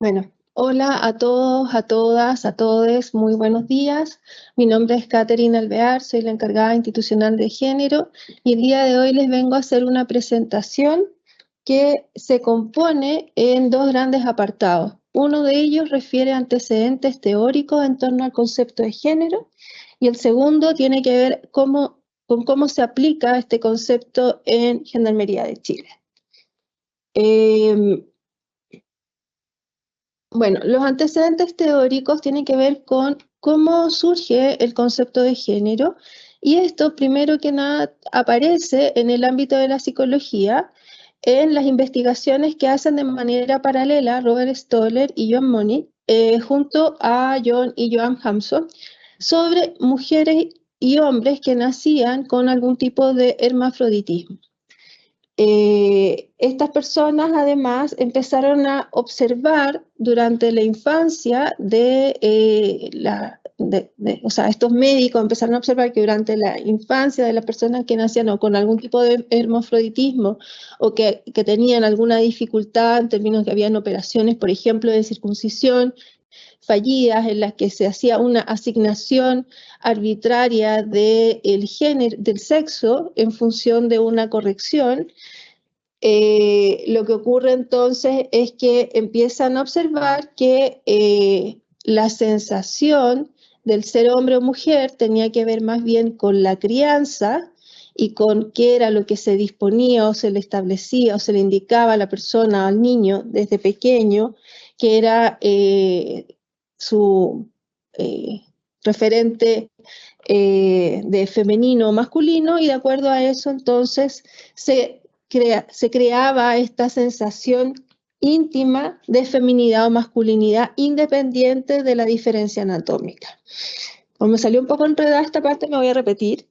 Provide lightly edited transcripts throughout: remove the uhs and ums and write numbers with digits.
Bueno, hola a todos, a todas, a todes, muy buenos días. Mi nombre es Catherine Alvear, soy la encargada institucional de género y el día de hoy les vengo a hacer una presentación que se compone en dos grandes apartados. Uno de ellos refiere a antecedentes teóricos en torno al concepto de género y el segundo tiene que ver con cómo se aplica este concepto en Gendarmería de Chile. Eh, Bueno, los antecedentes teóricos tienen que ver con cómo surge el concepto de género y esto, primero que nada, aparece en el ámbito de la psicología, en las investigaciones que hacen de manera paralela Robert Stoller y John Money, junto a John y Joan Hampson, sobre mujeres y hombres que nacían con algún tipo de hermafroditismo. Estas personas además empezaron a observar durante la infancia o sea, estos médicos empezaron a observar que durante la infancia de las personas que nacían o con algún tipo de hermafroditismo o que tenían alguna dificultad en términos que habían operaciones, por ejemplo, de circuncisión, fallidas en las que se hacía una asignación arbitraria del género, del sexo en función de una corrección. Lo que ocurre entonces es que empiezan a observar que la sensación del ser hombre o mujer tenía que ver más bien con la crianza y con qué era lo que se disponía o se le establecía o se le indicaba a la persona, al niño desde pequeño, que era su referente de femenino o masculino, y de acuerdo a eso entonces se creaba esta sensación íntima de feminidad o masculinidad independiente de la diferencia anatómica. Como me salió un poco enredada esta parte, me voy a repetir.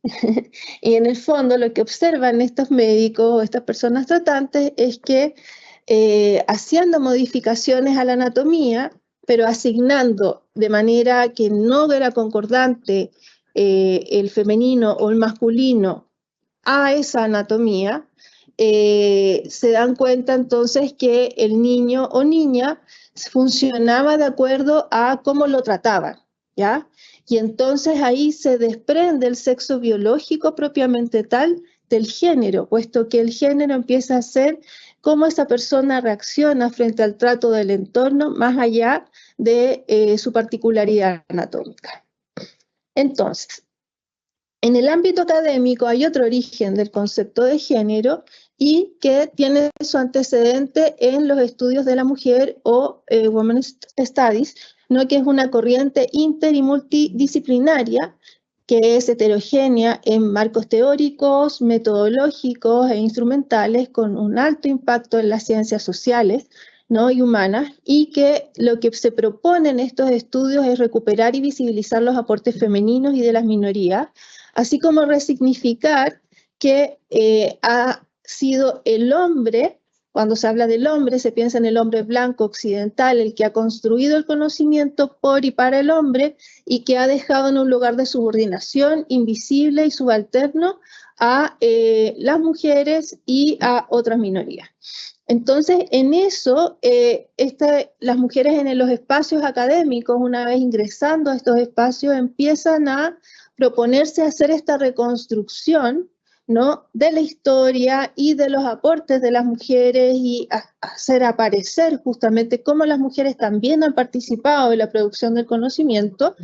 Y en el fondo lo que observan estos médicos o estas personas tratantes es que haciendo modificaciones a la anatomía, pero asignando de manera que no era concordante el femenino o el masculino a esa anatomía, se dan cuenta entonces que el niño o niña funcionaba de acuerdo a cómo lo trataban, ¿ya? Y entonces ahí se desprende el sexo biológico propiamente tal del género, puesto que el género empieza a ser cómo esa persona reacciona frente al trato del entorno más allá de su particularidad anatómica. Entonces, en el ámbito académico hay otro origen del concepto de género y que tiene su antecedente en los estudios de la mujer o Women's Studies, ¿no? Que es una corriente inter y multidisciplinaria que es heterogénea en marcos teóricos, metodológicos e instrumentales con un alto impacto en las ciencias sociales, ¿no? y humanas, y que lo que se propone en estos estudios es recuperar y visibilizar los aportes femeninos y de las minorías, así como resignificar que ha sido el hombre, cuando se habla del hombre, se piensa en el hombre blanco occidental, el que ha construido el conocimiento por y para el hombre y que ha dejado en un lugar de subordinación invisible y subalterno a las mujeres y a otras minorías. Entonces, en eso, las mujeres en los espacios académicos, una vez ingresando a estos espacios, empiezan a proponerse hacer esta reconstrucción, ¿no? de la historia y de los aportes de las mujeres y hacer aparecer justamente cómo las mujeres también han participado en la producción del conocimiento.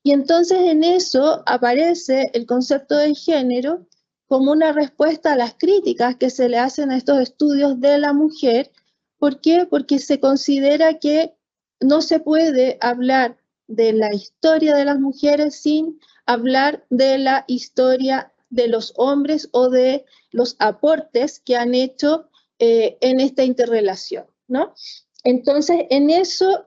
Y entonces en eso aparece el concepto de género como una respuesta a las críticas que se le hacen a estos estudios de la mujer. ¿Por qué? Porque se considera que no se puede hablar de la historia de las mujeres sin hablar de la historia de los hombres o de los aportes que han hecho en esta interrelación, ¿no? Entonces, en eso,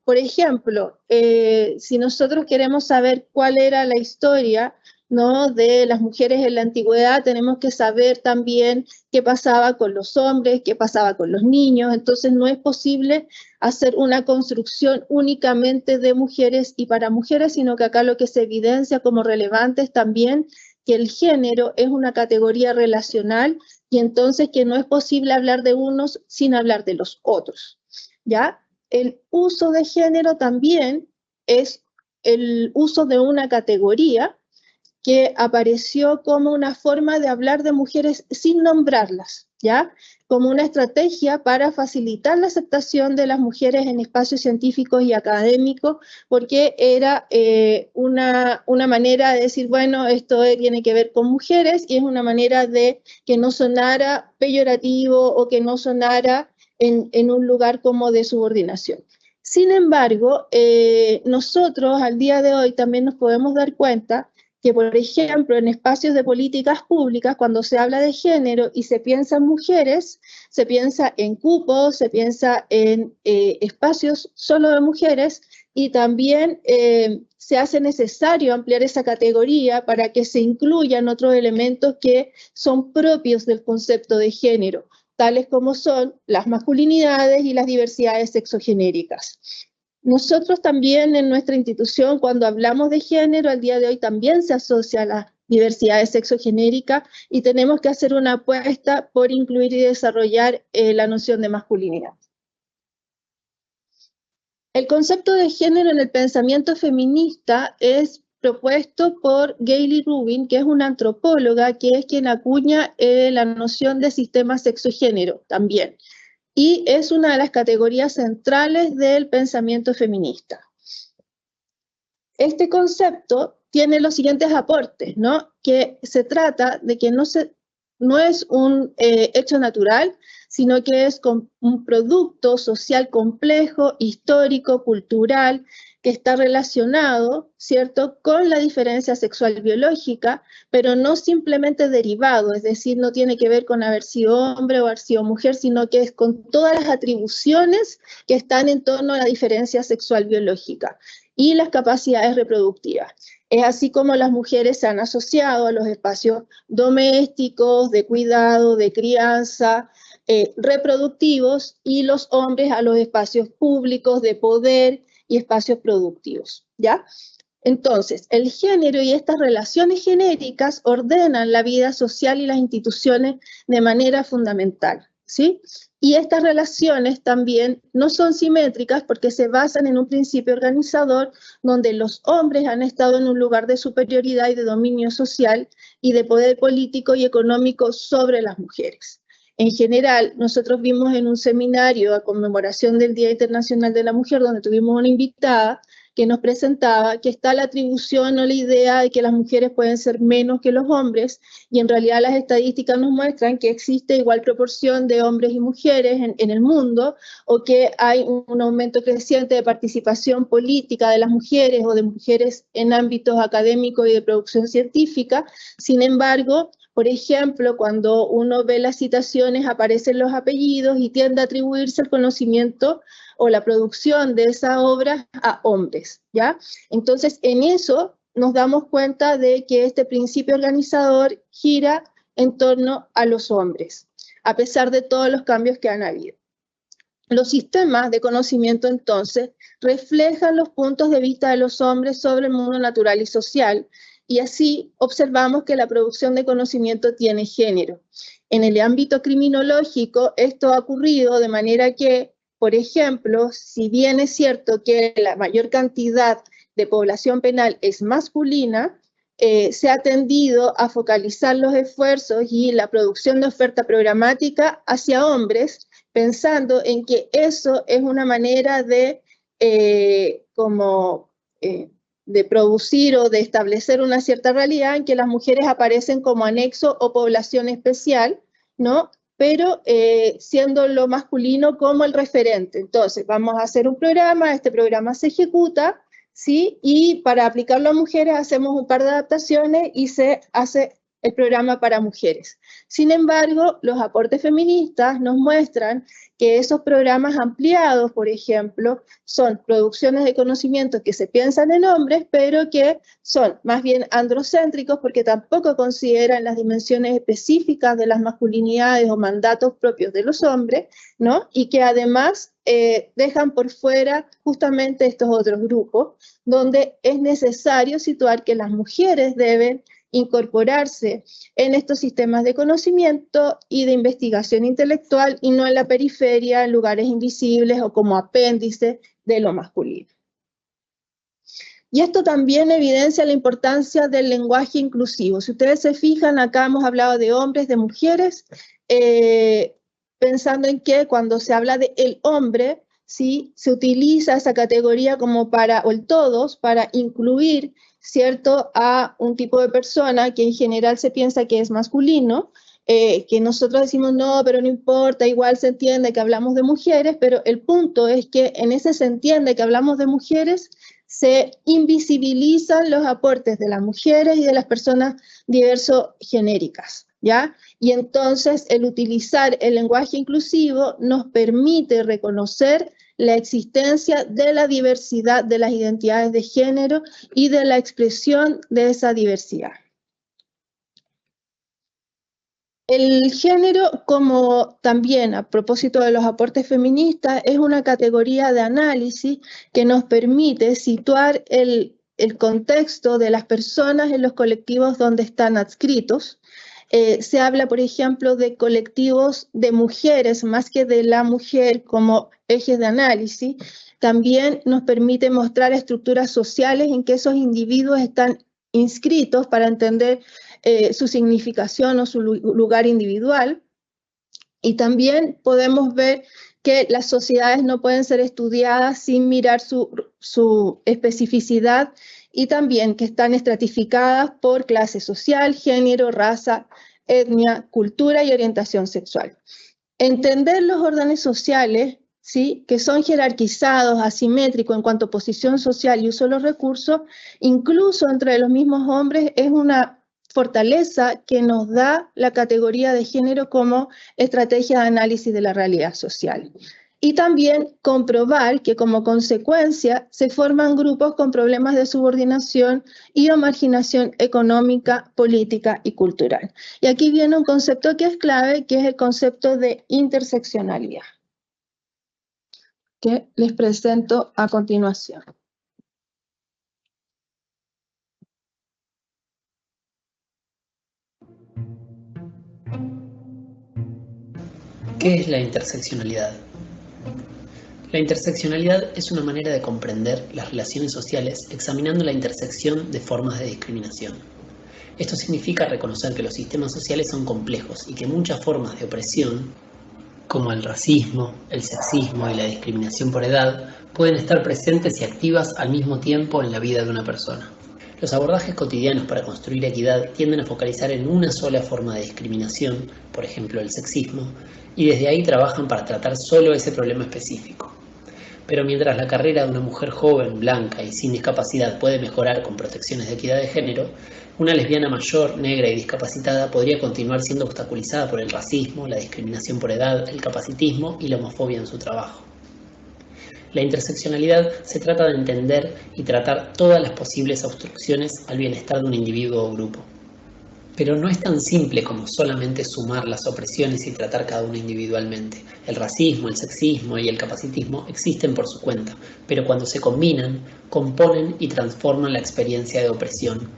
por ejemplo, si nosotros queremos saber cuál era la historia, ¿no? de las mujeres en la antigüedad, tenemos que saber también qué pasaba con los hombres, qué pasaba con los niños. Entonces, no es posible hacer una construcción únicamente de mujeres y para mujeres, sino que acá lo que se evidencia como relevante es también que el género es una categoría relacional y entonces que no es posible hablar de unos sin hablar de los otros, ¿ya? el uso de género también es el uso de una categoría que apareció como una forma de hablar de mujeres sin nombrarlas, ¿ya? Como una estrategia para facilitar la aceptación de las mujeres en espacios científicos y académicos, porque era una manera de decir, bueno, esto tiene que ver con mujeres, y es una manera de que no sonara peyorativo o que no sonara en un lugar como de subordinación. Sin embargo, nosotros al día de hoy también nos podemos dar cuenta que, por ejemplo, en espacios de políticas públicas, cuando se habla de género y se piensa en mujeres, se piensa en cupos, se piensa en espacios solo de mujeres, y también se hace necesario ampliar esa categoría para que se incluyan otros elementos que son propios del concepto de género, tales como son las masculinidades y las diversidades sexogenéricas. Nosotros también en nuestra institución, cuando hablamos de género, al día de hoy también se asocia a la diversidad sexogenérica, y tenemos que hacer una apuesta por incluir y desarrollar la noción de masculinidad. El concepto de género en el pensamiento feminista es propuesto por Gayle Rubin, que es una antropóloga, que es quien acuña la noción de sistema sexogénero también, y es una de las categorías centrales del pensamiento feminista. Este concepto tiene los siguientes aportes, ¿no? Que se trata de que no es un hecho natural, sino que es un producto social complejo, histórico, cultural, que está relacionado, ¿cierto?, con la diferencia sexual biológica, pero no simplemente derivado, es decir, no tiene que ver con haber sido hombre o haber sido mujer, sino que es con todas las atribuciones que están en torno a la diferencia sexual biológica y las capacidades reproductivas. Es así como las mujeres se han asociado a los espacios domésticos, de cuidado, de crianza, reproductivos, y los hombres a los espacios públicos de poder y espacios productivos, ¿ya? Entonces, el género y estas relaciones genéricas ordenan la vida social y las instituciones de manera fundamental, ¿sí? Y estas relaciones también no son simétricas porque se basan en un principio organizador donde los hombres han estado en un lugar de superioridad y de dominio social y de poder político y económico sobre las mujeres. En general, nosotros vimos en un seminario a conmemoración del Día Internacional de la Mujer, donde tuvimos una invitada que nos presentaba que está la atribución o la idea de que las mujeres pueden ser menos que los hombres, y en realidad las estadísticas nos muestran que existe igual proporción de hombres y mujeres en el mundo, o que hay un aumento creciente de participación política de las mujeres o de mujeres en ámbitos académicos y de producción científica. Sin embargo, por ejemplo, cuando uno ve las citaciones aparecen los apellidos y tiende a atribuirse el conocimiento o la producción de esas obras a hombres, ¿ya? Entonces, en eso nos damos cuenta de que este principio organizador gira en torno a los hombres, a pesar de todos los cambios que han habido. Los sistemas de conocimiento, entonces, reflejan los puntos de vista de los hombres sobre el mundo natural y social, y así observamos que la producción de conocimiento tiene género. En el ámbito criminológico, esto ha ocurrido de manera que, por ejemplo, si bien es cierto que la mayor cantidad de población penal es masculina, se ha tendido a focalizar los esfuerzos y la producción de oferta programática hacia hombres, pensando en que eso es una manera de de producir o de establecer una cierta realidad en que las mujeres aparecen como anexo o población especial, ¿no? Pero siendo lo masculino como el referente. Entonces, vamos a hacer un programa, este programa se ejecuta, ¿sí? Y para aplicarlo a mujeres hacemos un par de adaptaciones y se hace el programa para mujeres. Sin embargo, los aportes feministas nos muestran que esos programas ampliados, por ejemplo, son producciones de conocimientos que se piensan en hombres, pero que son más bien androcéntricos porque tampoco consideran las dimensiones específicas de las masculinidades o mandatos propios de los hombres, ¿no? Y que además dejan por fuera justamente estos otros grupos, donde es necesario situar que las mujeres deben incorporarse en estos sistemas de conocimiento y de investigación intelectual y no en la periferia, en lugares invisibles o como apéndice de lo masculino. Y esto también evidencia la importancia del lenguaje inclusivo. Si ustedes se fijan, acá hemos hablado de hombres, de mujeres, pensando en que cuando se habla de el hombre, ¿sí?, se utiliza esa categoría como para, o el todos, para incluir, ¿cierto?, a un tipo de persona que en general se piensa que es masculino, que nosotros decimos no, pero no importa, igual se entiende que hablamos de mujeres, pero el punto es que en ese se entiende que hablamos de mujeres, se invisibilizan los aportes de las mujeres y de las personas diverso-genéricas, ¿ya? Y entonces el utilizar el lenguaje inclusivo nos permite reconocer la existencia de la diversidad de las identidades de género y de la expresión de esa diversidad. El género, como también a propósito de los aportes feministas, es una categoría de análisis que nos permite situar el contexto de las personas en los colectivos donde están adscritos. Se habla, por ejemplo, de colectivos de mujeres más que de la mujer como ejes de análisis. También nos permite mostrar estructuras sociales en que esos individuos están inscritos para entender su significación o su lugar individual. Y también podemos ver que las sociedades no pueden ser estudiadas sin mirar su especificidad y también que están estratificadas por clase social, género, raza, etnia, cultura y orientación sexual. Entender los órdenes sociales, ¿sí?, que son jerarquizados, asimétricos en cuanto a posición social y uso de los recursos, incluso entre los mismos hombres, es una fortaleza que nos da la categoría de género como estrategia de análisis de la realidad social. Y también comprobar que como consecuencia se forman grupos con problemas de subordinación y o marginación económica, política y cultural. Y aquí viene un concepto que es clave, que es el concepto de interseccionalidad, que les presento a continuación. ¿Qué es la interseccionalidad? La interseccionalidad es una manera de comprender las relaciones sociales examinando la intersección de formas de discriminación. Esto significa reconocer que los sistemas sociales son complejos y que muchas formas de opresión, como el racismo, el sexismo y la discriminación por edad, pueden estar presentes y activas al mismo tiempo en la vida de una persona. Los abordajes cotidianos para construir equidad tienden a focalizar en una sola forma de discriminación, por ejemplo el sexismo, y desde ahí trabajan para tratar solo ese problema específico. Pero mientras la carrera de una mujer joven, blanca y sin discapacidad puede mejorar con protecciones de equidad de género, una lesbiana mayor, negra y discapacitada podría continuar siendo obstaculizada por el racismo, la discriminación por edad, el capacitismo y la homofobia en su trabajo. La interseccionalidad se trata de entender y tratar todas las posibles obstrucciones al bienestar de un individuo o grupo. Pero no es tan simple como solamente sumar las opresiones y tratar cada una individualmente. El racismo, el sexismo y el capacitismo existen por su cuenta, pero cuando se combinan, componen y transforman la experiencia de opresión.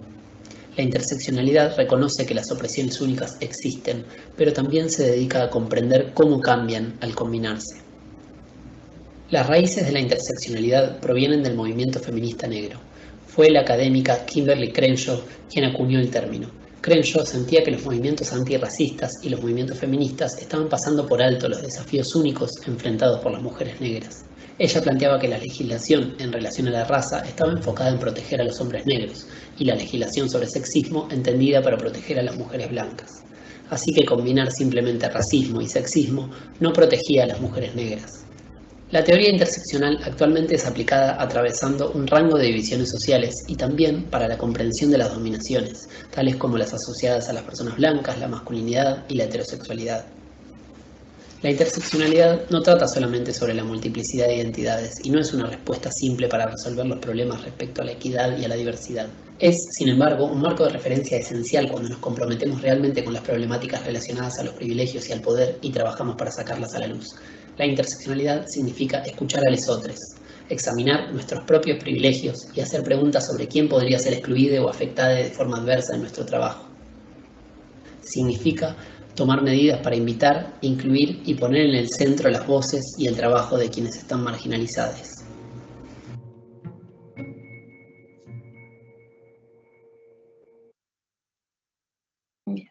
La interseccionalidad reconoce que las opresiones únicas existen, pero también se dedica a comprender cómo cambian al combinarse. Las raíces de la interseccionalidad provienen del movimiento feminista negro. Fue la académica Kimberly Crenshaw quien acuñó el término. Crenshaw sentía que los movimientos antirracistas y los movimientos feministas estaban pasando por alto los desafíos únicos enfrentados por las mujeres negras. Ella planteaba que la legislación en relación a la raza estaba enfocada en proteger a los hombres negros y la legislación sobre sexismo entendida para proteger a las mujeres blancas. Así que combinar simplemente racismo y sexismo no protegía a las mujeres negras. La teoría interseccional actualmente es aplicada atravesando un rango de divisiones sociales y también para la comprensión de las dominaciones, tales como las asociadas a las personas blancas, la masculinidad y la heterosexualidad. La interseccionalidad no trata solamente sobre la multiplicidad de identidades y no es una respuesta simple para resolver los problemas respecto a la equidad y a la diversidad. Es, sin embargo, un marco de referencia esencial cuando nos comprometemos realmente con las problemáticas relacionadas a los privilegios y al poder y trabajamos para sacarlas a la luz. La interseccionalidad significa escuchar a los otros. examinar nuestros propios privilegios y hacer preguntas sobre quién podría ser excluido o afectado de forma adversa en nuestro trabajo. Significa tomar medidas para invitar, incluir y poner en el centro las voces y el trabajo de quienes están marginalizados. Bien.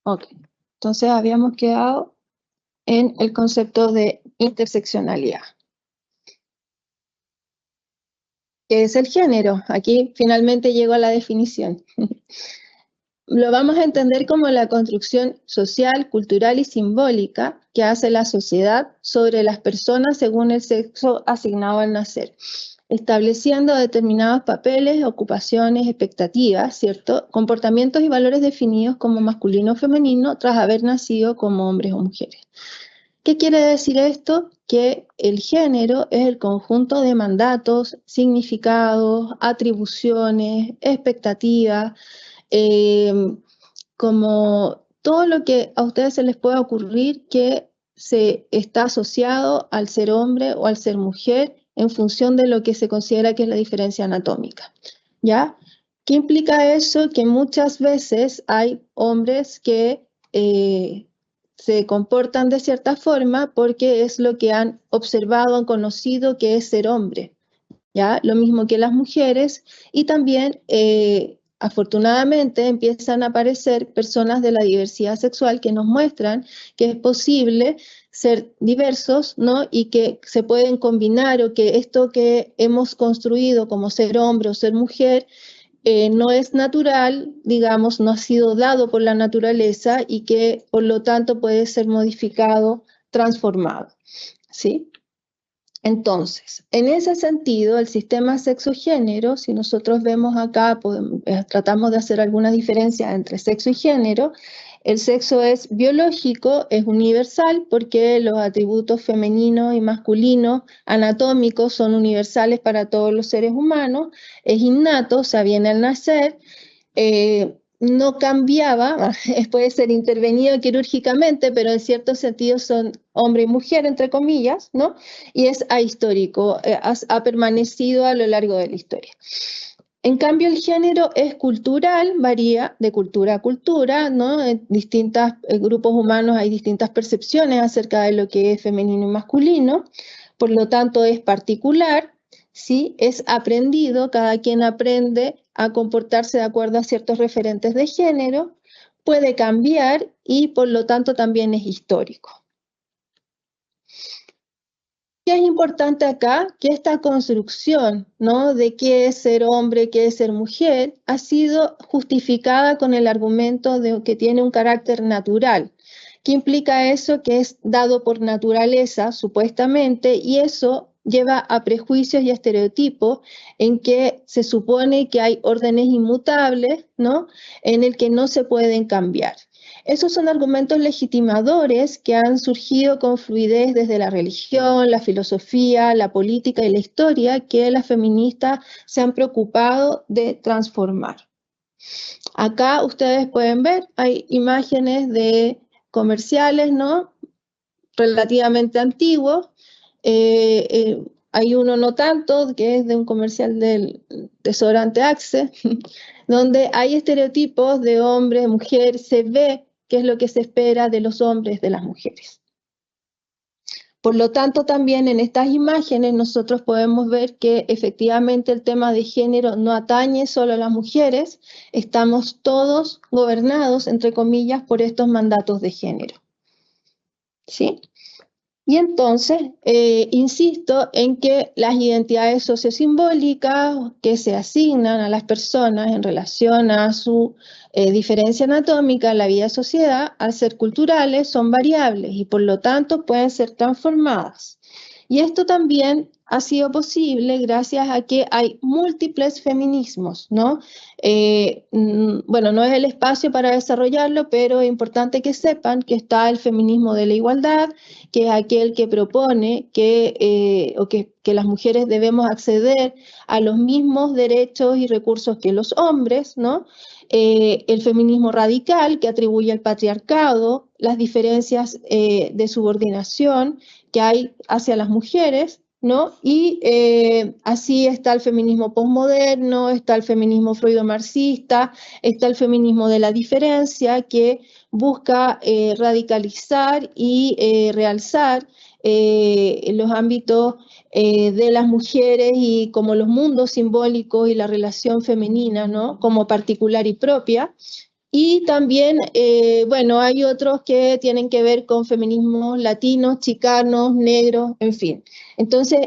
Ok, entonces habíamos quedado en el concepto de interseccionalidad. ¿Qué es el género? Aquí finalmente llego a la definición. Lo vamos a entender como la construcción social, cultural y simbólica que hace la sociedad sobre las personas según el sexo asignado al nacer, estableciendo determinados papeles, ocupaciones, expectativas, ¿cierto? Comportamientos y valores definidos como masculino o femenino tras haber nacido como hombres o mujeres. ¿Qué quiere decir esto? Que el género es el conjunto de mandatos, significados, atribuciones, expectativas, como todo lo que a ustedes se les pueda ocurrir que se está asociado al ser hombre o al ser mujer en función de lo que se considera que es la diferencia anatómica, ¿ya? ¿Qué implica eso? Que muchas veces hay hombres que se comportan de cierta forma porque es lo que han observado, han conocido que es ser hombre, ¿ya? Lo mismo que las mujeres, y también afortunadamente empiezan a aparecer personas de la diversidad sexual que nos muestran que es posible ser diversos, ¿no? Y que se pueden combinar, o que esto que hemos construido como ser hombre o ser mujer no es natural, digamos, no ha sido dado por la naturaleza y que por lo tanto puede ser modificado, transformado, ¿sí? Entonces, en ese sentido, el sistema sexo-género, si nosotros vemos acá, tratamos de hacer algunas diferencias entre sexo y género. El sexo es biológico, es universal, porque los atributos femeninos y masculinos anatómicos son universales para todos los seres humanos, es innato, o sea, viene al nacer. No cambiaba, puede ser intervenido quirúrgicamente, pero en cierto sentido son hombre y mujer, entre comillas, ¿no? Y es ahistórico, ha permanecido a lo largo de la historia. En cambio, el género es cultural, varía de cultura a cultura, ¿no? En distintos grupos humanos hay distintas percepciones acerca de lo que es femenino y masculino, por lo tanto es particular, ¿sí? Es aprendido, cada quien aprende a comportarse de acuerdo a ciertos referentes de género, puede cambiar y por lo tanto también es histórico. ¿Qué es importante acá? Que esta construcción, ¿no? De qué es ser hombre, qué es ser mujer, ha sido justificada con el argumento de que tiene un carácter natural. ¿Qué implica eso? Que es dado por naturaleza, supuestamente, y eso lleva a prejuicios y estereotipos en que se supone que hay órdenes inmutables, ¿no? En el que no se pueden cambiar. Esos son argumentos legitimadores que han surgido con fluidez desde la religión, la filosofía, la política y la historia, que las feministas se han preocupado de transformar. Acá ustedes pueden ver, hay imágenes de comerciales, ¿no? Relativamente antiguos. Hay uno no tanto, que es de un comercial del desodorante Axe, donde hay estereotipos de hombre, mujer, se ve qué es lo que se espera de los hombres, de las mujeres. Por lo tanto, también en estas imágenes nosotros podemos ver que efectivamente el tema de género no atañe solo a las mujeres, estamos todos gobernados, entre comillas, por estos mandatos de género. ¿Sí? Y entonces, insisto en que las identidades sociosimbólicas que se asignan a las personas en relación a su diferencia anatómica en la vida sociedad, al ser culturales, son variables y por lo tanto pueden ser transformadas. Y esto también ha sido posible gracias a que hay múltiples feminismos, ¿no? Bueno, no es el espacio para desarrollarlo, pero es importante que sepan que está el feminismo de la igualdad, que es aquel que propone que las mujeres debemos acceder a los mismos derechos y recursos que los hombres, ¿no? El feminismo radical, que atribuye al patriarcado las diferencias de subordinación que hay hacia las mujeres, ¿no? Y así está el feminismo posmoderno, está el feminismo freudo-marxista, está el feminismo de la diferencia, que busca radicalizar y realzar los ámbitos de las mujeres y como los mundos simbólicos y la relación femenina, ¿no? Como particular y propia. Y también, bueno, hay otros que tienen que ver con feminismos latinos, chicanos, negros, en fin. Entonces,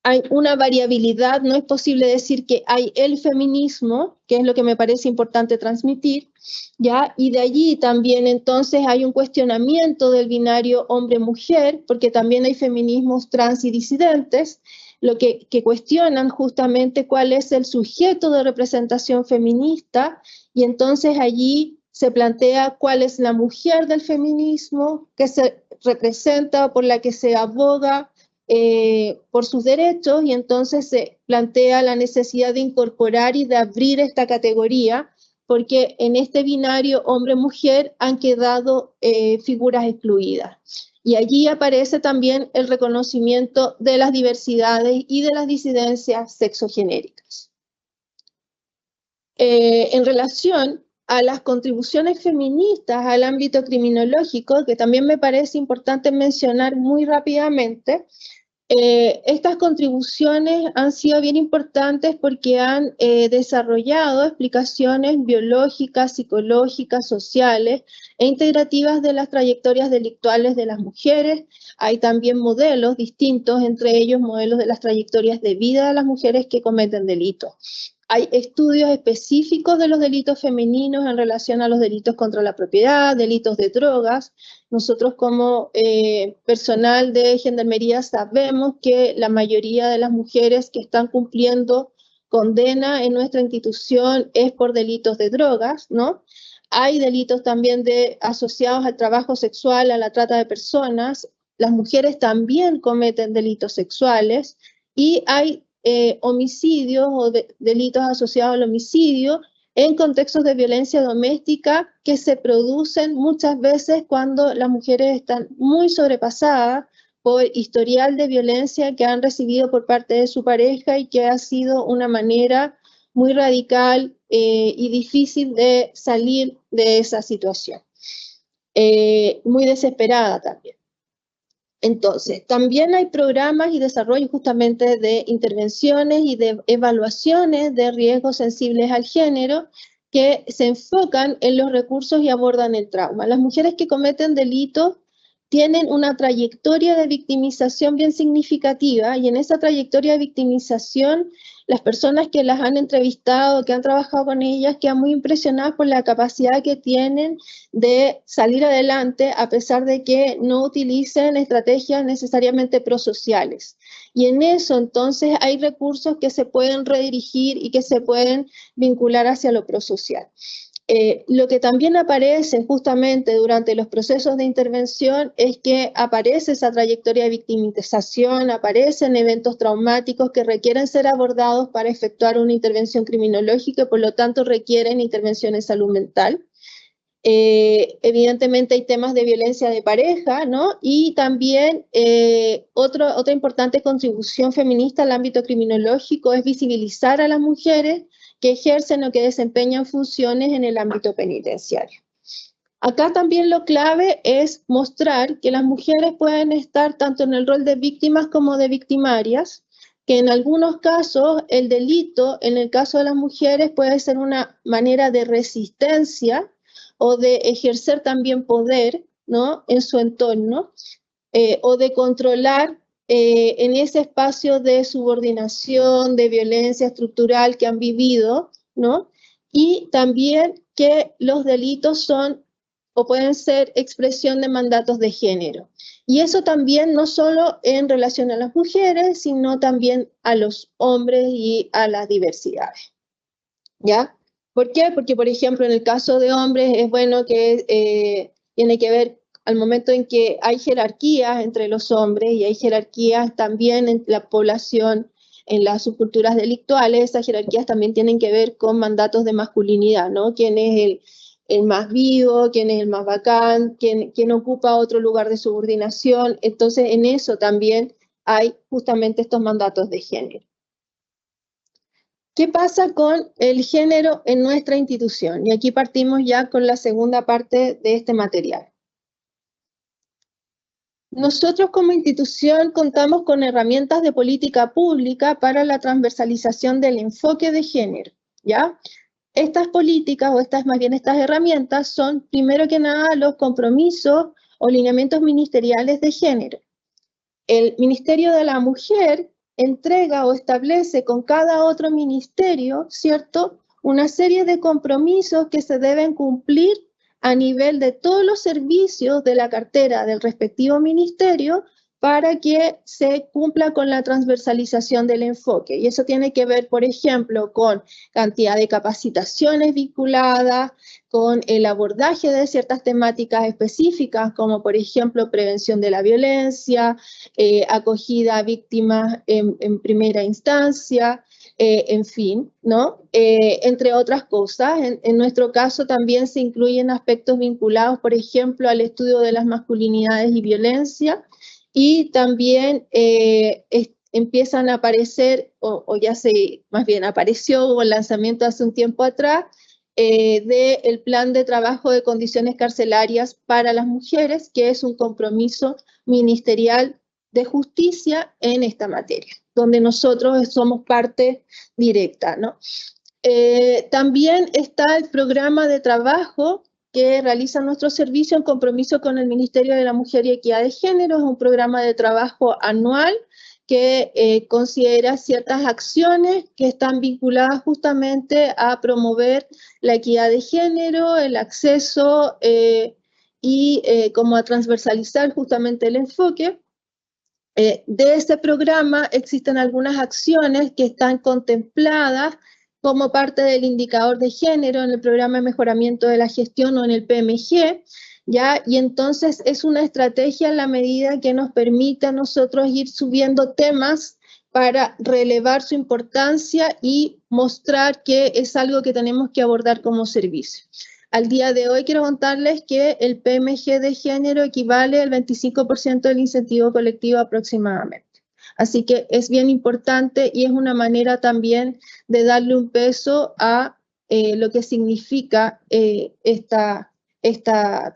hay una variabilidad, no es posible decir que hay el feminismo, que es lo que me parece importante transmitir, ¿ya? Y de allí también entonces hay un cuestionamiento del binario hombre-mujer, porque también hay feminismos trans y disidentes, lo que cuestionan justamente cuál es el sujeto de representación feminista, y entonces allí se plantea cuál es la mujer del feminismo que se representa, por la que se aboga por sus derechos, y entonces se plantea la necesidad de incorporar y de abrir esta categoría, porque en este binario hombre-mujer han quedado figuras excluidas. Y allí aparece también el reconocimiento de las diversidades y de las disidencias sexogenéricas. En relación a las contribuciones feministas al ámbito criminológico, que también me parece importante mencionar muy rápidamente, estas contribuciones han sido bien importantes porque han desarrollado explicaciones biológicas, psicológicas, sociales e integrativas de las trayectorias delictuales de las mujeres. Hay también modelos distintos, entre ellos modelos de las trayectorias de vida de las mujeres que cometen delitos. Hay estudios específicos de los delitos femeninos en relación a los delitos contra la propiedad, delitos de drogas. Nosotros como personal de Gendarmería sabemos que la mayoría de las mujeres que están cumpliendo condena en nuestra institución es por delitos de drogas, ¿no? Hay delitos también asociados al trabajo sexual, a la trata de personas. Las mujeres también cometen delitos sexuales y hay homicidios o delitos asociados al homicidio en contextos de violencia doméstica que se producen muchas veces cuando las mujeres están muy sobrepasadas por historial de violencia que han recibido por parte de su pareja y que ha sido una manera muy radical y difícil de salir de esa situación. Muy desesperada también. Entonces, también hay programas y desarrollo justamente de intervenciones y de evaluaciones de riesgos sensibles al género que se enfocan en los recursos y abordan el trauma. Las mujeres que cometen delitos tienen una trayectoria de victimización bien significativa y en esa trayectoria de victimización las personas que las han entrevistado, que han trabajado con ellas, quedan muy impresionadas por la capacidad que tienen de salir adelante a pesar de que no utilicen estrategias necesariamente prosociales. Y en eso entonces hay recursos que se pueden redirigir y que se pueden vincular hacia lo prosocial. Lo que también aparece justamente durante los procesos de intervención es que aparece esa trayectoria de victimización, aparecen eventos traumáticos que requieren ser abordados para efectuar una intervención criminológica y por lo tanto requieren intervención en salud mental. Evidentemente hay temas de violencia de pareja, ¿no? Y también otra importante contribución feminista al ámbito criminológico es visibilizar a las mujeres que ejercen o que desempeñan funciones en el ámbito penitenciario. Acá también lo clave es mostrar que las mujeres pueden estar tanto en el rol de víctimas como de victimarias, que en algunos casos el delito, en el caso de las mujeres, puede ser una manera de resistencia o de ejercer también poder, ¿no?, en su entorno, o de controlar en ese espacio de subordinación, de violencia estructural que han vivido, ¿no? Y también que los delitos son o pueden ser expresión de mandatos de género. Y eso también no solo en relación a las mujeres, sino también a los hombres y a las diversidades. ¿Ya? ¿Por qué? Porque, por ejemplo, en el caso de hombres es bueno que tiene que ver al momento en que hay jerarquías entre los hombres y hay jerarquías también en la población, en las subculturas delictuales, esas jerarquías también tienen que ver con mandatos de masculinidad, ¿no? ¿Quién es el más vivo? ¿Quién es el más bacán? ¿Quién ocupa otro lugar de subordinación? Entonces, en eso también hay justamente estos mandatos de género. ¿Qué pasa con el género en nuestra institución? Y aquí partimos ya con la segunda parte de este material. Nosotros como institución contamos con herramientas de política pública para la transversalización del enfoque de género, ¿ya? Estas políticas, más bien estas herramientas, son primero que nada los compromisos o lineamientos ministeriales de género. El Ministerio de la Mujer entrega o establece con cada otro ministerio, ¿cierto?, una serie de compromisos que se deben cumplir a nivel de todos los servicios de la cartera del respectivo ministerio para que se cumpla con la transversalización del enfoque. Y eso tiene que ver, por ejemplo, con cantidad de capacitaciones vinculadas, con el abordaje de ciertas temáticas específicas, como por ejemplo prevención de la violencia, acogida a víctimas en primera instancia, en fin, ¿no? Entre otras cosas. En nuestro caso también se incluyen aspectos vinculados, por ejemplo, al estudio de las masculinidades y violencia, y también empiezan a aparecer, más bien apareció el lanzamiento hace un tiempo atrás, del Plan de Trabajo de Condiciones Carcelarias para las Mujeres, que es un compromiso ministerial de justicia en esta materia, donde nosotros somos parte directa, ¿no? También está el programa de trabajo que realiza nuestro servicio en compromiso con el Ministerio de la Mujer y Equidad de Género. Es un programa de trabajo anual que considera ciertas acciones que están vinculadas justamente a promover la equidad de género, el acceso y como a transversalizar justamente el enfoque. De ese programa existen algunas acciones que están contempladas como parte del indicador de género en el programa de mejoramiento de la gestión o en el PMG, ¿ya? Y entonces es una estrategia en la medida que nos permite a nosotros ir subiendo temas para relevar su importancia y mostrar que es algo que tenemos que abordar como servicio. Al día de hoy quiero contarles que el PMG de género equivale al 25% del incentivo colectivo aproximadamente. Así que es bien importante y es una manera también de darle un peso a lo que significa esta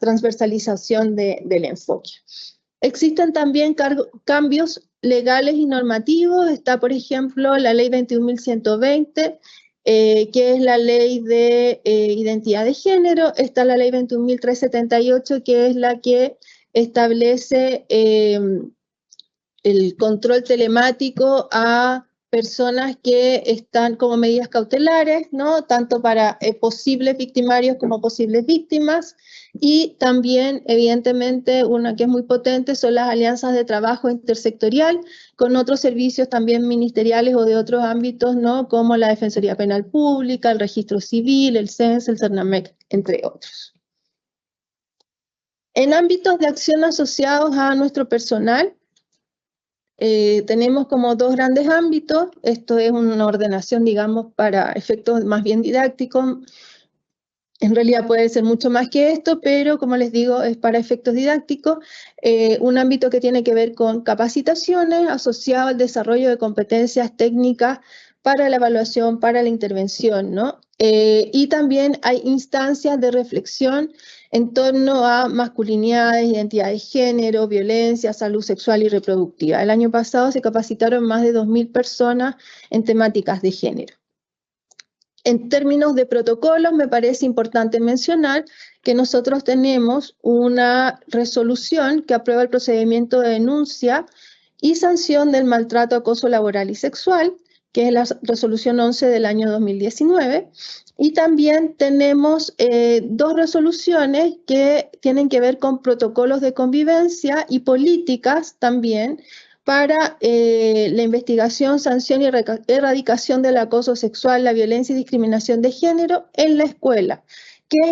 transversalización del enfoque. Existen también cambios legales y normativos. Está, por ejemplo, la Ley 21.120, que es la Ley de Identidad de Género. Está la Ley 21.378, que es la que establece el control telemático a personas que están como medidas cautelares, ¿no? Tanto para posibles victimarios como posibles víctimas. Y también, evidentemente, una que es muy potente son las alianzas de trabajo intersectorial con otros servicios también ministeriales o de otros ámbitos, ¿no? Como la Defensoría Penal Pública, el Registro Civil, el CENS, el CERNAMEC, entre otros. En ámbitos de acción asociados a nuestro personal, tenemos como dos grandes ámbitos. Esto es una ordenación, digamos, para efectos más bien didácticos. En realidad puede ser mucho más que esto, pero como les digo, es para efectos didácticos. Un ámbito que tiene que ver con capacitaciones asociado al desarrollo de competencias técnicas para la evaluación, para la intervención, ¿no? Y también hay instancias de reflexión en torno a masculinidades, identidad de género, violencia, salud sexual y reproductiva. El año pasado se capacitaron más de 2.000 personas en temáticas de género. En términos de protocolos, me parece importante mencionar que nosotros tenemos una resolución que aprueba el procedimiento de denuncia y sanción del maltrato, acoso laboral y sexual, que es la resolución 11 del año 2019, Y también tenemos 2 resoluciones que tienen que ver con protocolos de convivencia y políticas también para la investigación, sanción y erradicación del acoso sexual, la violencia y discriminación de género en la escuela.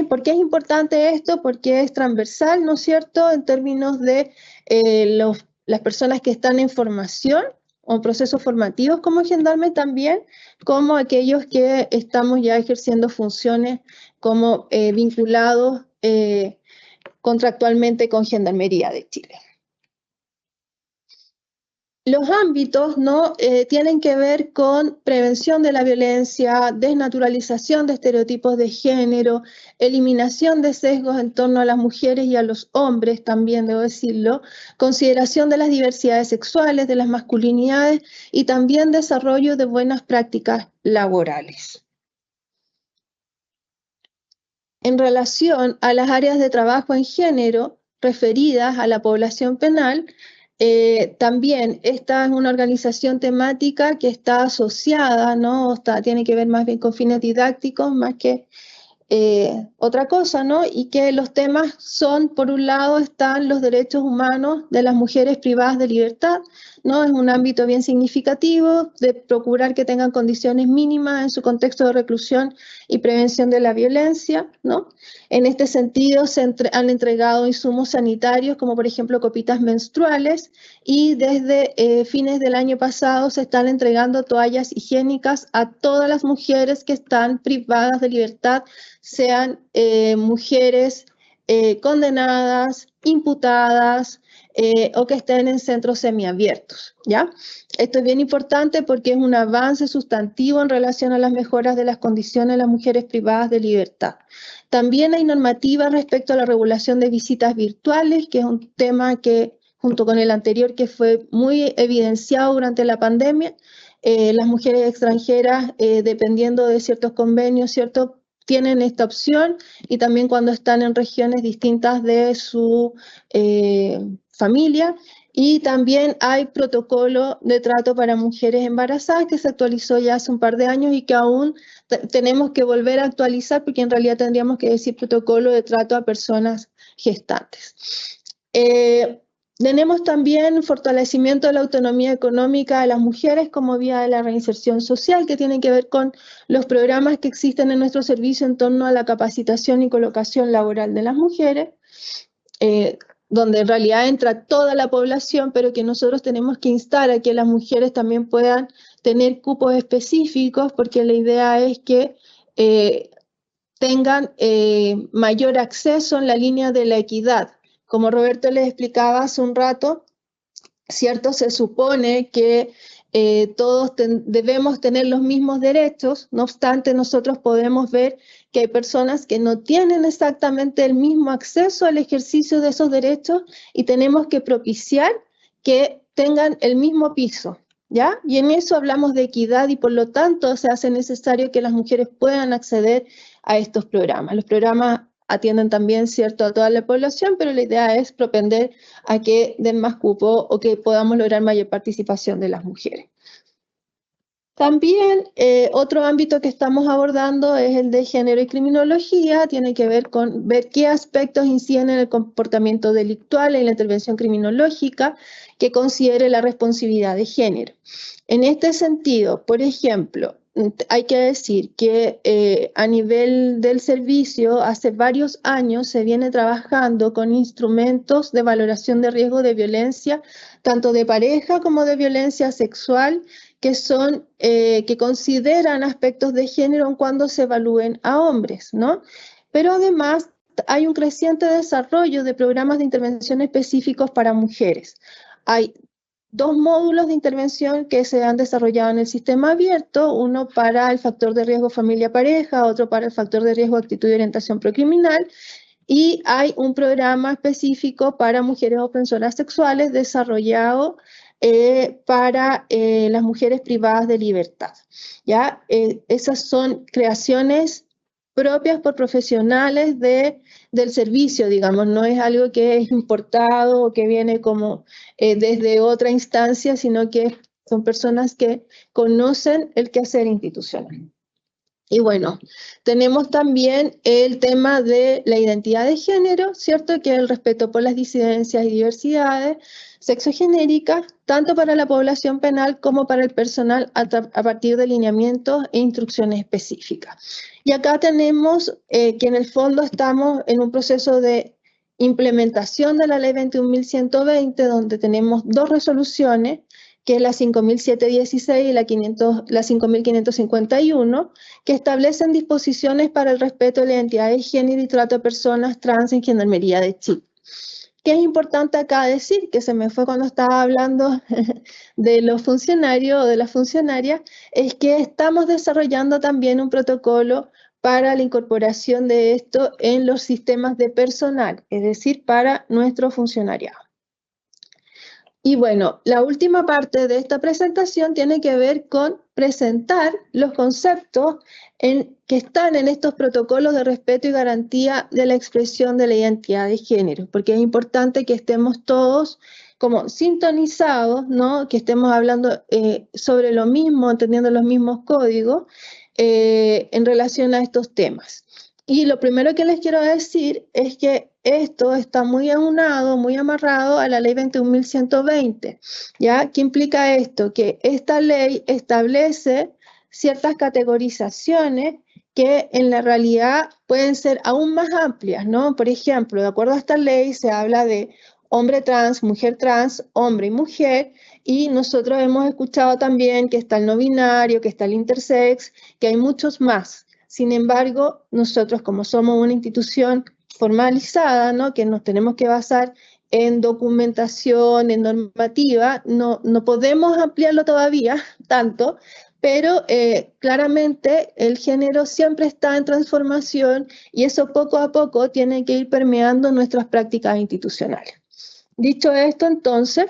¿Por qué es importante esto? Porque es transversal, ¿no es cierto?, en términos de las personas que están en formación o procesos formativos como gendarme también, como aquellos que estamos ya ejerciendo funciones como vinculados contractualmente con Gendarmería de Chile. Los ámbitos ¿no? Tienen que ver con prevención de la violencia, desnaturalización de estereotipos de género, eliminación de sesgos en torno a las mujeres y a los hombres, también debo decirlo, consideración de las diversidades sexuales, de las masculinidades y también desarrollo de buenas prácticas laborales. En relación a las áreas de trabajo en género referidas a la población penal, también esta es una organización temática que está asociada, ¿no? Tiene que ver más bien con fines didácticos, más que otra cosa, ¿no? Y que los temas son, por un lado, están los derechos humanos de las mujeres privadas de libertad, ¿no? Es un ámbito bien significativo de procurar que tengan condiciones mínimas en su contexto de reclusión y prevención de la violencia, ¿no? En este sentido, han entregado insumos sanitarios, como por ejemplo copitas menstruales, y desde fines del año pasado se están entregando toallas higiénicas a todas las mujeres que están privadas de libertad, sean mujeres condenadas, imputadas o que estén en centros semiabiertos, ¿ya? Esto es bien importante porque es un avance sustantivo en relación a las mejoras de las condiciones de las mujeres privadas de libertad. También hay normativa respecto a la regulación de visitas virtuales, que es un tema que, junto con el anterior, que fue muy evidenciado durante la pandemia, las mujeres extranjeras, dependiendo de ciertos convenios, ¿cierto?, tienen esta opción, y también cuando están en regiones distintas de su familia. Y también hay protocolo de trato para mujeres embarazadas que se actualizó ya hace un par de años y que aún tenemos que volver a actualizar, porque en realidad tendríamos que decir protocolo de trato a personas gestantes. Tenemos también fortalecimiento de la autonomía económica de las mujeres como vía de la reinserción social, que tiene que ver con los programas que existen en nuestro servicio en torno a la capacitación y colocación laboral de las mujeres, donde en realidad entra toda la población, pero que nosotros tenemos que instar a que las mujeres también puedan tener cupos específicos, porque la idea es que tengan mayor acceso en la línea de la equidad. Como Roberto les explicaba hace un rato, ¿cierto? Se supone que todos debemos tener los mismos derechos, no obstante nosotros podemos ver que hay personas que no tienen exactamente el mismo acceso al ejercicio de esos derechos y tenemos que propiciar que tengan el mismo piso, ¿ya? Y en eso hablamos de equidad y por lo tanto se hace necesario que las mujeres puedan acceder a estos programas. Los programas atienden también, ¿cierto?, a toda la población, pero la idea es propender a que den más cupo o que podamos lograr mayor participación de las mujeres. También otro ámbito que estamos abordando es el de género y criminología, tiene que ver con ver qué aspectos inciden en el comportamiento delictual, en la intervención criminológica, que considere la responsabilidad de género. En este sentido, por ejemplo, hay que decir que a nivel del servicio, hace varios años se viene trabajando con instrumentos de valoración de riesgo de violencia, tanto de pareja como de violencia sexual, que consideran aspectos de género cuando se evalúen a hombres, ¿no? Pero además hay un creciente desarrollo de programas de intervención específicos para mujeres. Hay 2 módulos de intervención que se han desarrollado en el sistema abierto, uno para el factor de riesgo familia-pareja, otro para el factor de riesgo actitud y orientación procriminal, y hay un programa específico para mujeres ofensoras sexuales desarrollado para las mujeres privadas de libertad, ¿ya? Esas son creaciones propias por profesionales del servicio, digamos, no es algo que es importado o que viene como desde otra instancia, sino que son personas que conocen el quehacer institucional. Y bueno, tenemos también el tema de la identidad de género, ¿cierto? Que es el respeto por las disidencias y diversidades sexogenéricas, tanto para la población penal como para el personal a partir de lineamientos e instrucciones específicas. Y acá tenemos que en el fondo estamos en un proceso de implementación de la Ley 21.120, donde tenemos dos resoluciones, que es la 5.716 y la 5.551, que establecen disposiciones para el respeto de la identidad de género y trato de personas trans en Gendarmería de Chile. ¿Qué es importante acá decir? Que se me fue cuando estaba hablando de los funcionarios o de las funcionarias, es que estamos desarrollando también un protocolo para la incorporación de esto en los sistemas de personal, es decir, para nuestro funcionariado. Y bueno, la última parte de esta presentación tiene que ver con presentar los conceptos que están en estos protocolos de respeto y garantía de la expresión de la identidad de género, porque es importante que estemos todos como sintonizados, ¿no? Que estemos hablando sobre lo mismo, entendiendo los mismos códigos en relación a estos temas. Y lo primero que les quiero decir es que esto está muy aunado, muy amarrado a la ley 21.120, ¿ya? ¿Qué implica esto? Que esta ley establece ciertas categorizaciones que en la realidad pueden ser aún más amplias, ¿no? Por ejemplo, de acuerdo a esta ley se habla de hombre trans, mujer trans, hombre y mujer, y nosotros hemos escuchado también que está el no binario, que está el intersex, que hay muchos más. Sin embargo, nosotros como somos una institución formalizada, ¿no? Que nos tenemos que basar en documentación, en normativa, no podemos ampliarlo todavía tanto, pero claramente el género siempre está en transformación y eso poco a poco tiene que ir permeando nuestras prácticas institucionales. Dicho esto, entonces,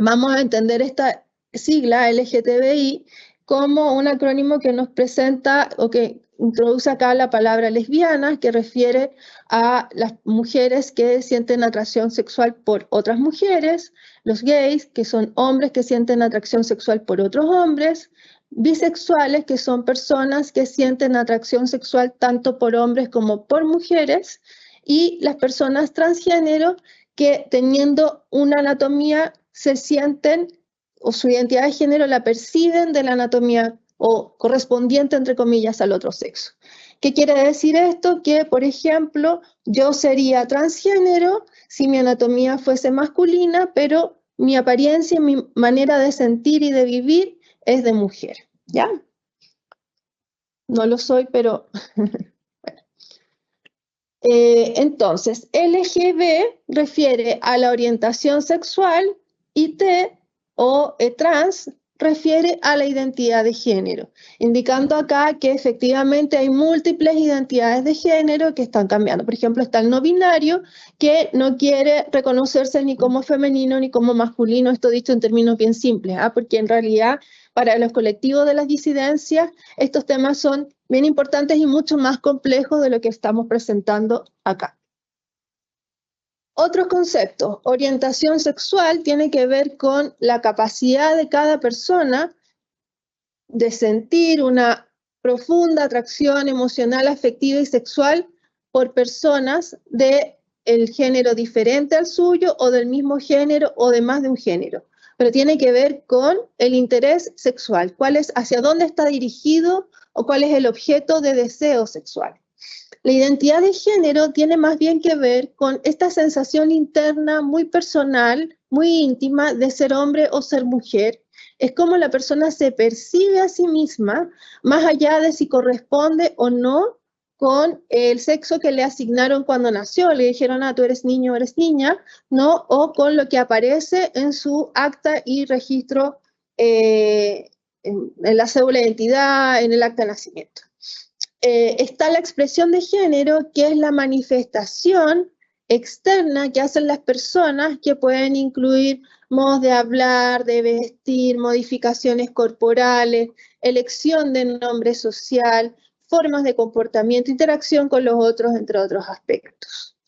vamos a entender esta sigla LGTBI como un acrónimo que nos presenta o que introduce acá la palabra lesbiana, que refiere a las mujeres que sienten atracción sexual por otras mujeres, los gays, que son hombres que sienten atracción sexual por otros hombres, bisexuales, que son personas que sienten atracción sexual tanto por hombres como por mujeres, y las personas transgénero que teniendo una anatomía se sienten o su identidad de género la perciben de la anatomía o correspondiente, entre comillas, al otro sexo. ¿Qué quiere decir esto? Que, por ejemplo, yo sería transgénero si mi anatomía fuese masculina, pero mi apariencia y mi manera de sentir y de vivir es de mujer, ¿ya? No lo soy, pero... entonces, LGB refiere a la orientación sexual y T o trans refiere a la identidad de género, indicando acá que efectivamente hay múltiples identidades de género que están cambiando. Por ejemplo, está el no binario, que no quiere reconocerse ni como femenino ni como masculino, esto dicho en términos bien simples, porque en realidad para los colectivos de las disidencias estos temas son bien importantes y mucho más complejos de lo que estamos presentando acá. Otros conceptos, orientación sexual tiene que ver con la capacidad de cada persona de sentir una profunda atracción emocional, afectiva y sexual por personas del género diferente al suyo o del mismo género o de más de un género. Pero tiene que ver con el interés sexual, hacia dónde está dirigido o cuál es el objeto de deseo sexual. La identidad de género tiene más bien que ver con esta sensación interna muy personal, muy íntima de ser hombre o ser mujer. Es como la persona se percibe a sí misma, más allá de si corresponde o no con el sexo que le asignaron cuando nació. Le dijeron, tú eres niño o eres niña, ¿no? O con lo que aparece en su acta y registro, en la cédula de identidad, en el acta de nacimiento. Está la expresión de género, que es la manifestación externa que hacen las personas, que pueden incluir modos de hablar, de vestir, modificaciones corporales, elección de nombre social, formas de comportamiento, interacción con los otros, entre otros aspectos.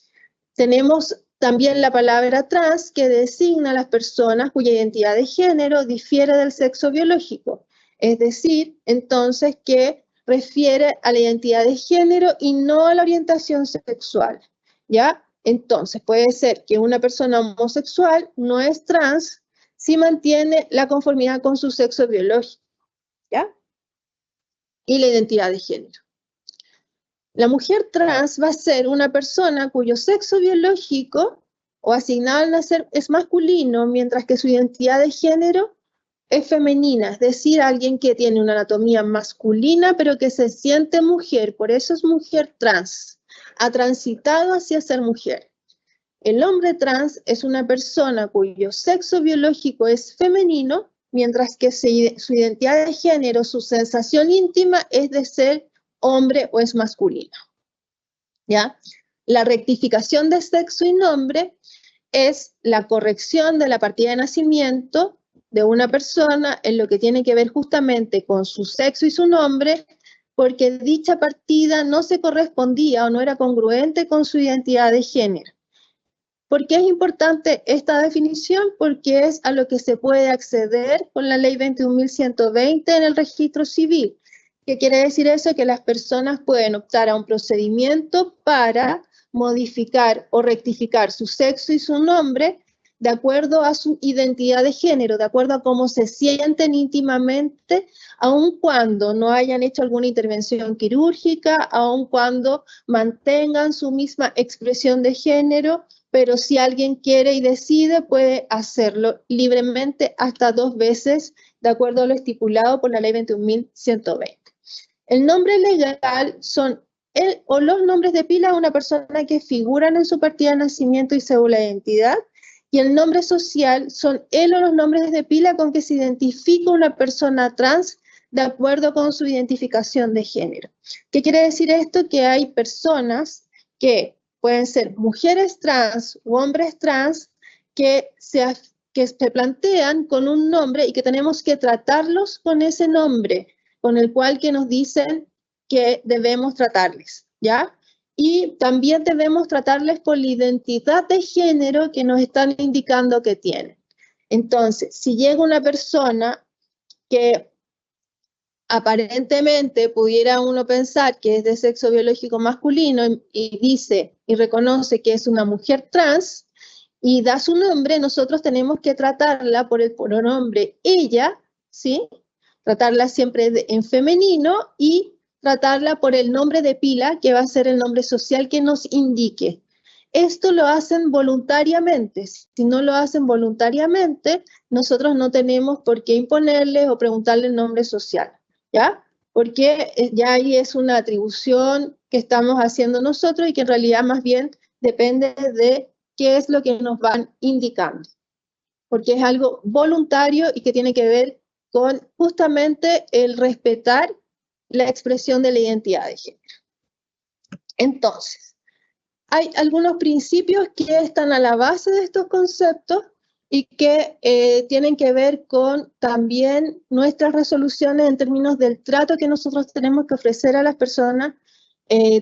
Tenemos también la palabra trans, que designa a las personas cuya identidad de género difiere del sexo biológico, es decir, entonces que refiere a la identidad de género y no a la orientación sexual, ¿ya? Entonces, puede ser que una persona homosexual no es trans si mantiene la conformidad con su sexo biológico, ¿ya? Y la identidad de género. La mujer trans va a ser una persona cuyo sexo biológico o asignado al nacer es masculino, mientras que su identidad de género es femenina, es decir, alguien que tiene una anatomía masculina pero que se siente mujer, por eso es mujer trans, ha transitado hacia ser mujer. El hombre trans es una persona cuyo sexo biológico es femenino, mientras que su identidad de género, su sensación íntima es de ser hombre o es masculino. ¿Ya? La rectificación de sexo y nombre es la corrección de la partida de nacimiento de una persona en lo que tiene que ver justamente con su sexo y su nombre, porque dicha partida no se correspondía o no era congruente con su identidad de género. ¿Por qué es importante esta definición? Porque es a lo que se puede acceder con la ley 21.120 en el registro civil. ¿Qué quiere decir eso? Que las personas pueden optar a un procedimiento para modificar o rectificar su sexo y su nombre de acuerdo a su identidad de género, de acuerdo a cómo se sienten íntimamente, aun cuando no hayan hecho alguna intervención quirúrgica, aun cuando mantengan su misma expresión de género, pero si alguien quiere y decide, puede hacerlo libremente hasta 2 veces, de acuerdo a lo estipulado por la ley 21.120. El nombre legal son el o los nombres de pila de una persona que figuran en su partida de nacimiento y cédula de identidad, y el nombre social son el o los nombres de pila con que se identifica una persona trans de acuerdo con su identificación de género. ¿Qué quiere decir esto? Que hay personas que pueden ser mujeres trans u hombres trans que se plantean con un nombre y que tenemos que tratarlos con ese nombre, con el cual que nos dicen que debemos tratarles, ¿ya? Y también debemos tratarles por la identidad de género que nos están indicando que tienen. Entonces, si llega una persona que aparentemente pudiera uno pensar que es de sexo biológico masculino y dice y reconoce que es una mujer trans y da su nombre, nosotros tenemos que tratarla por el pronombre ella, ¿sí? Tratarla siempre en femenino y tratarla por el nombre de pila, que va a ser el nombre social que nos indique. Esto lo hacen voluntariamente. Si no lo hacen voluntariamente, nosotros no tenemos por qué imponerles o preguntarle el nombre social, ¿ya? Porque ya ahí es una atribución que estamos haciendo nosotros y que en realidad más bien depende de qué es lo que nos van indicando. Porque es algo voluntario y que tiene que ver con justamente el respetar la expresión de la identidad de género. Entonces, hay algunos principios que están a la base de estos conceptos y que tienen que ver con también nuestras resoluciones en términos del trato que nosotros tenemos que ofrecer a las personas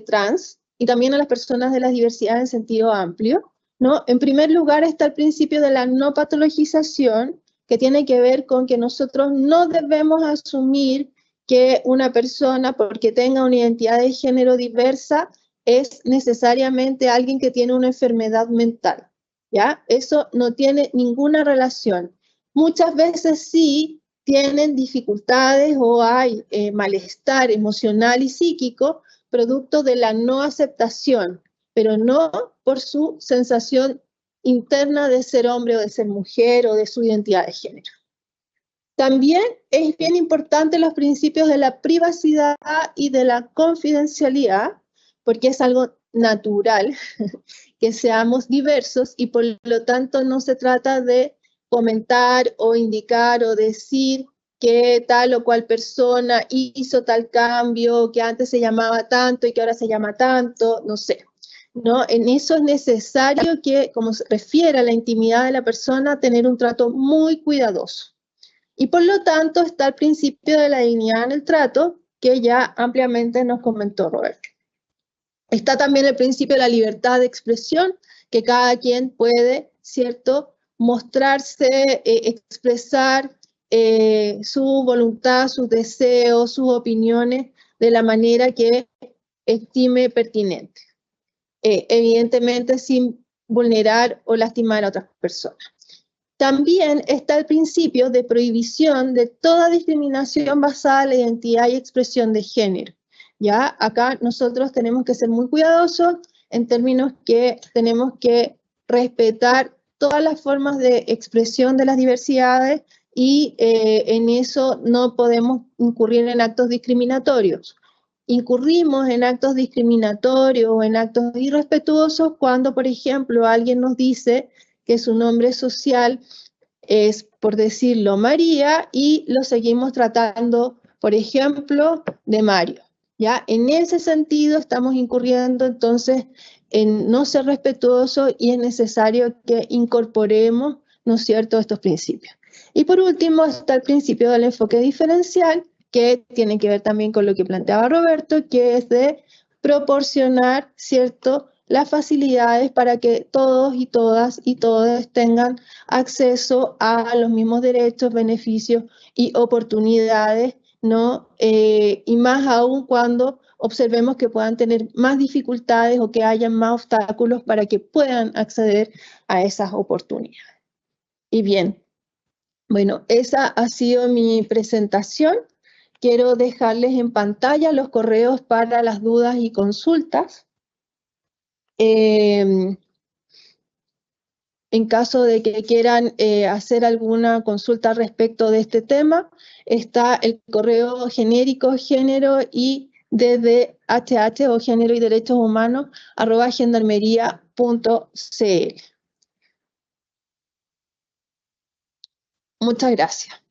trans y también a las personas de la diversidad en sentido amplio, ¿no? En primer lugar está el principio de la no patologización, que tiene que ver con que nosotros no debemos asumir que una persona, porque tenga una identidad de género diversa, es necesariamente alguien que tiene una enfermedad mental, ¿ya? Eso no tiene ninguna relación. Muchas veces sí tienen dificultades o hay malestar emocional y psíquico producto de la no aceptación, pero no por su sensación interna de ser hombre o de ser mujer o de su identidad de género. También es bien importante los principios de la privacidad y de la confidencialidad, porque es algo natural que seamos diversos y por lo tanto no se trata de comentar o indicar o decir que tal o cual persona hizo tal cambio, que antes se llamaba tanto y que ahora se llama tanto, no sé. ¿No? En eso es necesario que, como se refiere a la intimidad de la persona, tener un trato muy cuidadoso. Y por lo tanto está el principio de la dignidad en el trato, que ya ampliamente nos comentó Roberto. Está también el principio de la libertad de expresión, que cada quien puede, ¿cierto?, mostrarse, expresar su voluntad, sus deseos, sus opiniones de la manera que estime pertinente, evidentemente sin vulnerar o lastimar a otras personas. También está el principio de prohibición de toda discriminación basada en la identidad y expresión de género. ¿Ya? Acá nosotros tenemos que ser muy cuidadosos en términos que tenemos que respetar todas las formas de expresión de las diversidades y en eso no podemos incurrir en actos discriminatorios. Incurrimos en actos discriminatorios o en actos irrespetuosos cuando, por ejemplo, alguien nos dice que su nombre social es, por decirlo, María, y lo seguimos tratando, por ejemplo, de Mario. ¿Ya? En ese sentido estamos incurriendo entonces en no ser respetuosos y es necesario que incorporemos, ¿no es cierto?, estos principios. Y por último está el principio del enfoque diferencial, que tiene que ver también con lo que planteaba Roberto, que es de proporcionar, ¿cierto?, las facilidades para que todos y todas y todos tengan acceso a los mismos derechos, beneficios y oportunidades, ¿no? Y más aún cuando observemos que puedan tener más dificultades o que haya más obstáculos para que puedan acceder a esas oportunidades. Y bien, bueno, esa ha sido mi presentación. Quiero dejarles en pantalla los correos para las dudas y consultas. En caso de que quieran hacer alguna consulta respecto de este tema, está el correo genérico género y DDHH o género y derechos humanos @gendarmería.cl. Muchas gracias.